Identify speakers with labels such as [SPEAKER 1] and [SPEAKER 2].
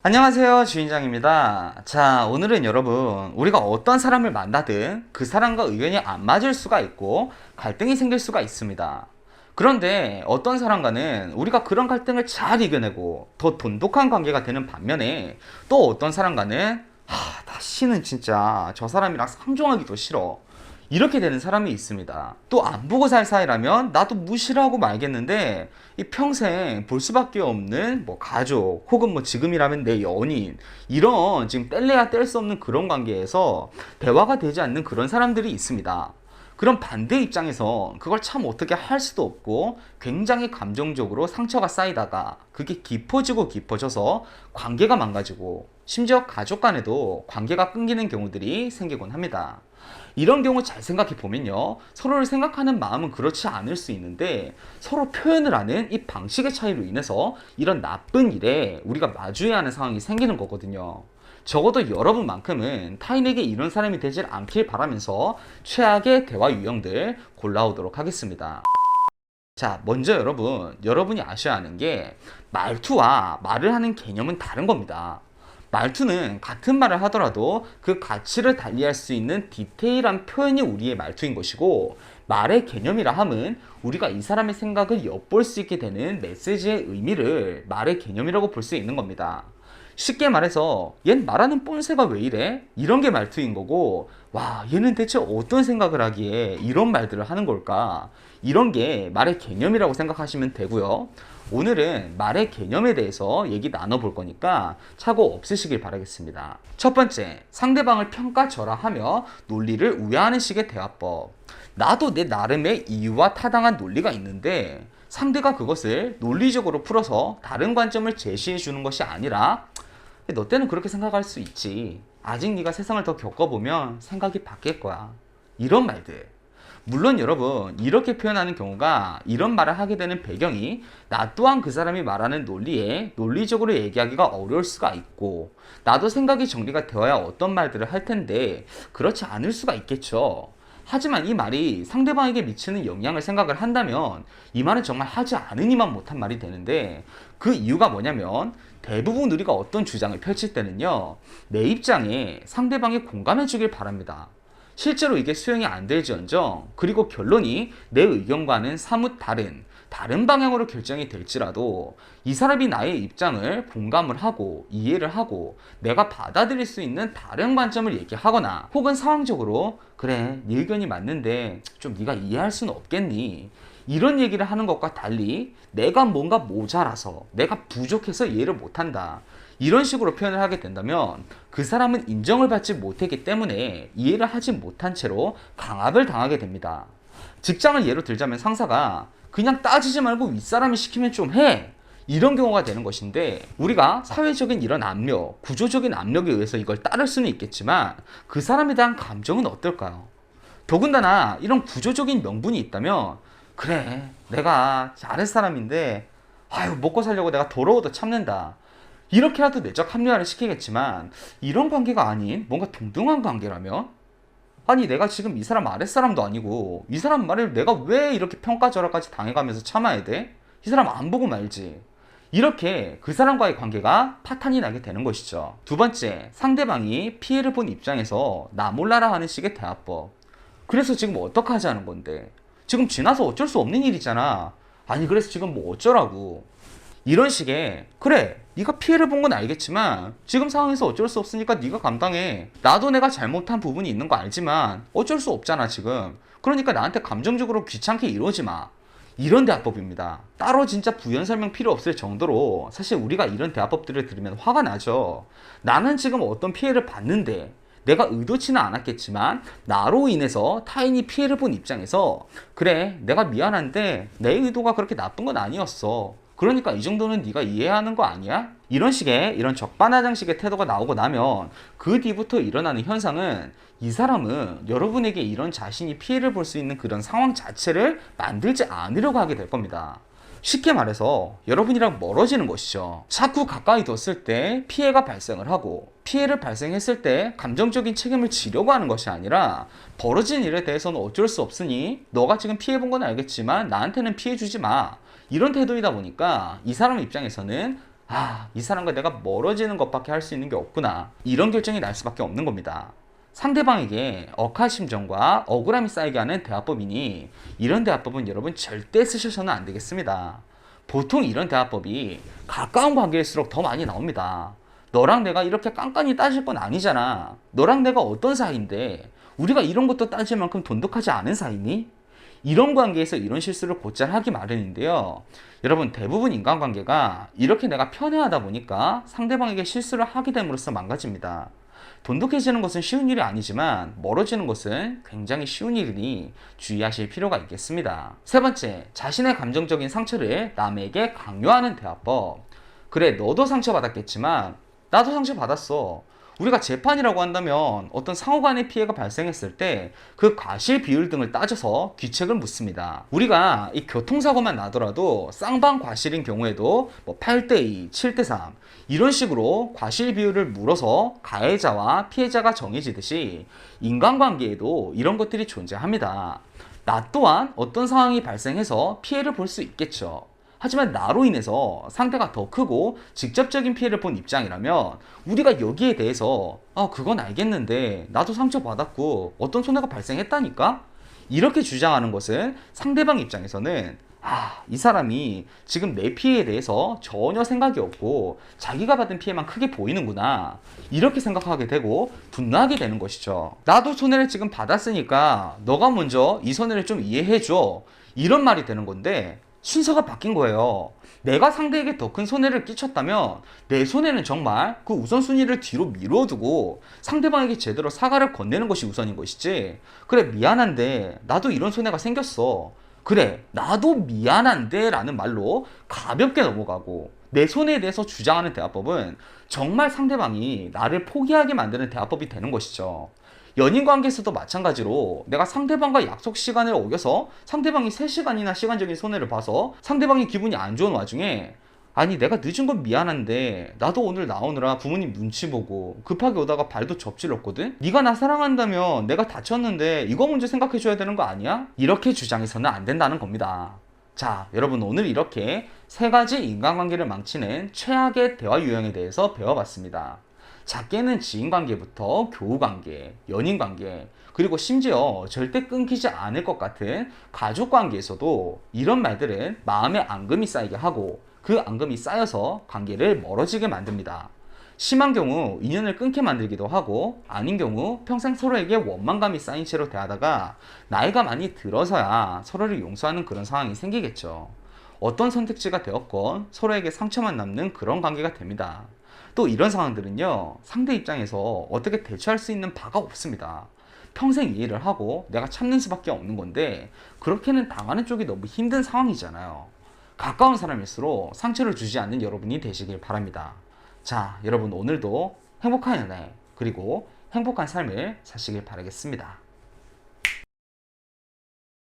[SPEAKER 1] 안녕하세요, 주인장입니다. 자, 오늘은 여러분, 우리가 어떤 사람을 만나든 그 사람과 의견이 안 맞을 수가 있고 갈등이 생길 수가 있습니다. 그런데 어떤 사람과는 우리가 그런 갈등을 잘 이겨내고 더 돈독한 관계가 되는 반면에, 또 어떤 사람과는 다시는 진짜 저 사람이랑 상종하기도 싫어, 이렇게 되는 사람이 있습니다. 또 안 보고 살 사이라면 나도 무시를 하고 말겠는데, 이 평생 볼 수밖에 없는 뭐 가족, 혹은 뭐 지금이라면 내 연인, 이런 지금 뗄래야 뗄 수 없는 그런 관계에서 대화가 되지 않는 그런 사람들이 있습니다. 그런 반대 입장에서 그걸 참 어떻게 할 수도 없고 굉장히 감정적으로 상처가 쌓이다가 그게 깊어지고 깊어져서 관계가 망가지고 심지어 가족 간에도 관계가 끊기는 경우들이 생기곤 합니다. 이런 경우 잘 생각해 보면요, 서로를 생각하는 마음은 그렇지 않을 수 있는데 서로 표현을 하는 이 방식의 차이로 인해서 이런 나쁜 일에 우리가 마주해야 하는 상황이 생기는 거거든요. 적어도 여러분만큼은 타인에게 이런 사람이 되질 않길 바라면서 최악의 대화 유형들 골라오도록 하겠습니다. 자, 먼저 여러분이 아셔야 하는 게, 말투와 말을 하는 개념은 다른 겁니다. 말투는 같은 말을 하더라도 그 가치를 달리할 수 있는 디테일한 표현이 우리의 말투인 것이고, 말의 개념이라 함은 우리가 이 사람의 생각을 엿볼 수 있게 되는 메시지의 의미를 말의 개념이라고 볼 수 있는 겁니다. 쉽게 말해서 얜 말하는 뻔세가 왜 이래? 이런 게 말투인 거고, 와, 얘는 대체 어떤 생각을 하기에 이런 말들을 하는 걸까? 이런 게 말의 개념이라고 생각하시면 되고요. 오늘은 말의 개념에 대해서 얘기 나눠볼 거니까 착오 없으시길 바라겠습니다. 첫 번째, 상대방을 평가절하하며 논리를 우회하는 식의 대화법. 나도 내 나름의 이유와 타당한 논리가 있는데 상대가 그것을 논리적으로 풀어서 다른 관점을 제시해 주는 것이 아니라, 너 때는 그렇게 생각할 수 있지, 아직 네가 세상을 더 겪어보면 생각이 바뀔 거야, 이런 말들. 물론 여러분, 이렇게 표현하는 경우가, 이런 말을 하게 되는 배경이 나 또한 그 사람이 말하는 논리에 논리적으로 얘기하기가 어려울 수가 있고, 나도 생각이 정리가 되어야 어떤 말들을 할 텐데 그렇지 않을 수가 있겠죠. 하지만 이 말이 상대방에게 미치는 영향을 생각을 한다면 이 말은 정말 하지 않으니만 못한 말이 되는데, 그 이유가 뭐냐면, 대부분 우리가 어떤 주장을 펼칠 때는요, 내 입장에 상대방이 공감해 주길 바랍니다. 실제로 이게 수용이 안 될지언정, 그리고 결론이 내 의견과는 사뭇 다른 방향으로 결정이 될지라도 이 사람이 나의 입장을 공감을 하고 이해를 하고 내가 받아들일 수 있는 다른 관점을 얘기하거나, 혹은 상황적으로 그래, 네 의견이 맞는데 좀 네가 이해할 수는 없겠니, 이런 얘기를 하는 것과 달리 내가 뭔가 모자라서, 내가 부족해서 이해를 못한다, 이런 식으로 표현을 하게 된다면 그 사람은 인정을 받지 못했기 때문에 이해를 하지 못한 채로 강압을 당하게 됩니다. 직장을 예로 들자면, 상사가 그냥 따지지 말고 윗사람이 시키면 좀 해, 이런 경우가 되는 것인데, 우리가 사회적인 이런 압력, 구조적인 압력에 의해서 이걸 따를 수는 있겠지만 그 사람에 대한 감정은 어떨까요? 더군다나 이런 구조적인 명분이 있다면, 그래, 내가 아랫사람인데 아유, 먹고 살려고 내가 더러워도 참는다, 이렇게라도 내적 합리화를 시키겠지만, 이런 관계가 아닌 뭔가 동등한 관계라면, 아니 내가 지금 이 사람 아랫사람도 아니고 이 사람 말을 내가 왜 이렇게 평가절하까지 당해가면서 참아야 돼? 이 사람 안 보고 말지. 이렇게 그 사람과의 관계가 파탄이 나게 되는 것이죠. 두 번째, 상대방이 피해를 본 입장에서 나 몰라라 하는 식의 대화법. 그래서 지금 어떡 하자는 건데, 지금 지나서 어쩔 수 없는 일이잖아, 아니 그래서 지금 뭐 어쩌라고, 이런 식의, 그래, 네가 피해를 본 건 알겠지만 지금 상황에서 어쩔 수 없으니까 네가 감당해, 나도 내가 잘못한 부분이 있는 거 알지만 어쩔 수 없잖아 지금, 그러니까 나한테 감정적으로 귀찮게 이러지 마, 이런 대화법입니다. 따로 진짜 부연 설명 필요 없을 정도로 사실 우리가 이런 대화법들을 들으면 화가 나죠. 나는 지금 어떤 피해를 봤는데, 내가 의도치는 않았겠지만 나로 인해서 타인이 피해를 본 입장에서, 그래, 내가 미안한데 내 의도가 그렇게 나쁜 건 아니었어, 그러니까 이 정도는 네가 이해해야 하는 거 아니야? 이런 식의, 이런 적반하장식의 태도가 나오고 나면 그 뒤부터 일어나는 현상은, 이 사람은 여러분에게 이런 자신이 피해를 볼 수 있는 그런 상황 자체를 만들지 않으려고 하게 될 겁니다. 쉽게 말해서 여러분이랑 멀어지는 것이죠. 자꾸 가까이 뒀을 때 피해가 발생을 하고, 피해를 발생했을 때 감정적인 책임을 지려고 하는 것이 아니라, 벌어진 일에 대해서는 어쩔 수 없으니 너가 지금 피해본 건 알겠지만 나한테는 피해 주지 마, 이런 태도이다 보니까 이 사람 입장에서는, 그래, 네가 피해를 본 건 알겠지만 지금 상황에서 어쩔 수 없으니 너가 지금 피해본 건 알겠지만 나한테는 피해 주지 마, 이런 태도이다 보니까 이 사람 입장에서는, 그래, 네가 피해를 본 건 알겠지만 지금 상황에서 어쩔 수 없으니 너가 지금 피해본 건 알겠지만 나한테는 피해 주지 마, 이런 태도이다 보니까 이 사람 입장에서는 이 사람과 내가 멀어지는 것밖에 할 수 있는 게 없구나. 이런 결정이 날 수밖에 없는 겁니다. 상대방에게 억하심정과 억울함이 쌓이게 하는 대화법이니 이런 대화법은 여러분 절대 쓰셔서는 안 되겠습니다. 보통 이런 대화법이 가까운 관계일수록 더 많이 나옵니다. 너랑 내가 이렇게 깐깐히 따질 건 아니잖아. 너랑 내가 어떤 사이인데 우리가 이런 것도 따질 만큼 돈독하지 않은 사이니? 이런 관계에서 이런 실수를 곧잘 하기 마련인데요. 여러분 대부분 인간관계가 이렇게 내가 편애하다 보니까 상대방에게 실수를 하게 됨으로써 망가집니다. 돈독해지는 것은 쉬운 일이 아니지만 멀어지는 것은 굉장히 쉬운 일이니 주의하실 필요가 있겠습니다. 세 번째, 자신의 감정적인 상처를 남에게 강요하는 대화법. 그래, 너도 상처받았겠지만 나도 상처받았어. 우리가 재판이라고 한다면 어떤 상호간의 피해가 발생했을 때 그 과실 비율 등을 따져서 귀책을 묻습니다. 우리가 이 교통사고만 나더라도 쌍방 과실인 경우에도 뭐 8대2, 7대3 이런 식으로 과실 비율을 물어서 가해자와 피해자가 정해지듯이 인간관계에도 이런 것들이 존재합니다. 나 또한 어떤 상황이 발생해서 피해를 볼 수 있겠죠. 하지만 나로 인해서 상대가 더 크고 직접적인 피해를 본 입장이라면 우리가 여기에 대해서 그건 알겠는데 나도 상처받았고 어떤 손해가 발생했다니까? 이렇게 주장하는 것은 상대방 입장에서는 이 사람이 지금 내 피해에 대해서 전혀 생각이 없고 자기가 받은 피해만 크게 보이는구나 이렇게 생각하게 되고 분노하게 되는 것이죠. 나도 손해를 지금 받았으니까 너가 먼저 이 손해를 좀 이해해줘 이런 말이 되는 건데 순서가 바뀐 거예요. 내가 상대에게 더 큰 손해를 끼쳤다면 내 손해는 정말 그 우선순위를 뒤로 미뤄두고 상대방에게 제대로 사과를 건네는 것이 우선인 것이지, 그래 미안한데 나도 이런 손해가 생겼어, 그래 나도 미안한데 라는 말로 가볍게 넘어가고 내 손해에 대해서 주장하는 대화법은 정말 상대방이 나를 포기하게 만드는 대화법이 되는 것이죠. 연인 관계에서도 마찬가지로 내가 상대방과 약속 시간을 어겨서 상대방이 3시간이나 시간적인 손해를 봐서 상대방이 기분이 안 좋은 와중에 아니 내가 늦은 건 미안한데 나도 오늘 나오느라 부모님 눈치 보고 급하게 오다가 발도 접질렀거든? 네가 나 사랑한다면 내가 다쳤는데 이거 먼저 생각해줘야 되는 거 아니야? 이렇게 주장해서는 안 된다는 겁니다. 자, 여러분 오늘 이렇게 3가지 인간관계를 망치는 최악의 대화 유형에 대해서 배워봤습니다. 작게는 지인관계부터 교우관계, 연인관계, 그리고 심지어 절대 끊기지 않을 것 같은 가족관계에서도 이런 말들은 마음에 앙금이 쌓이게 하고 그 앙금이 쌓여서 관계를 멀어지게 만듭니다. 심한 경우 인연을 끊게 만들기도 하고 아닌 경우 평생 서로에게 원망감이 쌓인 채로 대하다가 나이가 많이 들어서야 서로를 용서하는 그런 상황이 생기겠죠. 어떤 선택지가 되었건 서로에게 상처만 남는 그런 관계가 됩니다. 또 이런 상황들은요, 상대 입장에서 어떻게 대처할 수 있는 바가 없습니다. 평생 이해를 하고 내가 참는 수밖에 없는 건데 그렇게는 당하는 쪽이 너무 힘든 상황이잖아요. 가까운 사람일수록 상처를 주지 않는 여러분이 되시길 바랍니다. 자, 여러분 오늘도 행복한 연애 그리고 행복한 삶을 사시길 바라겠습니다.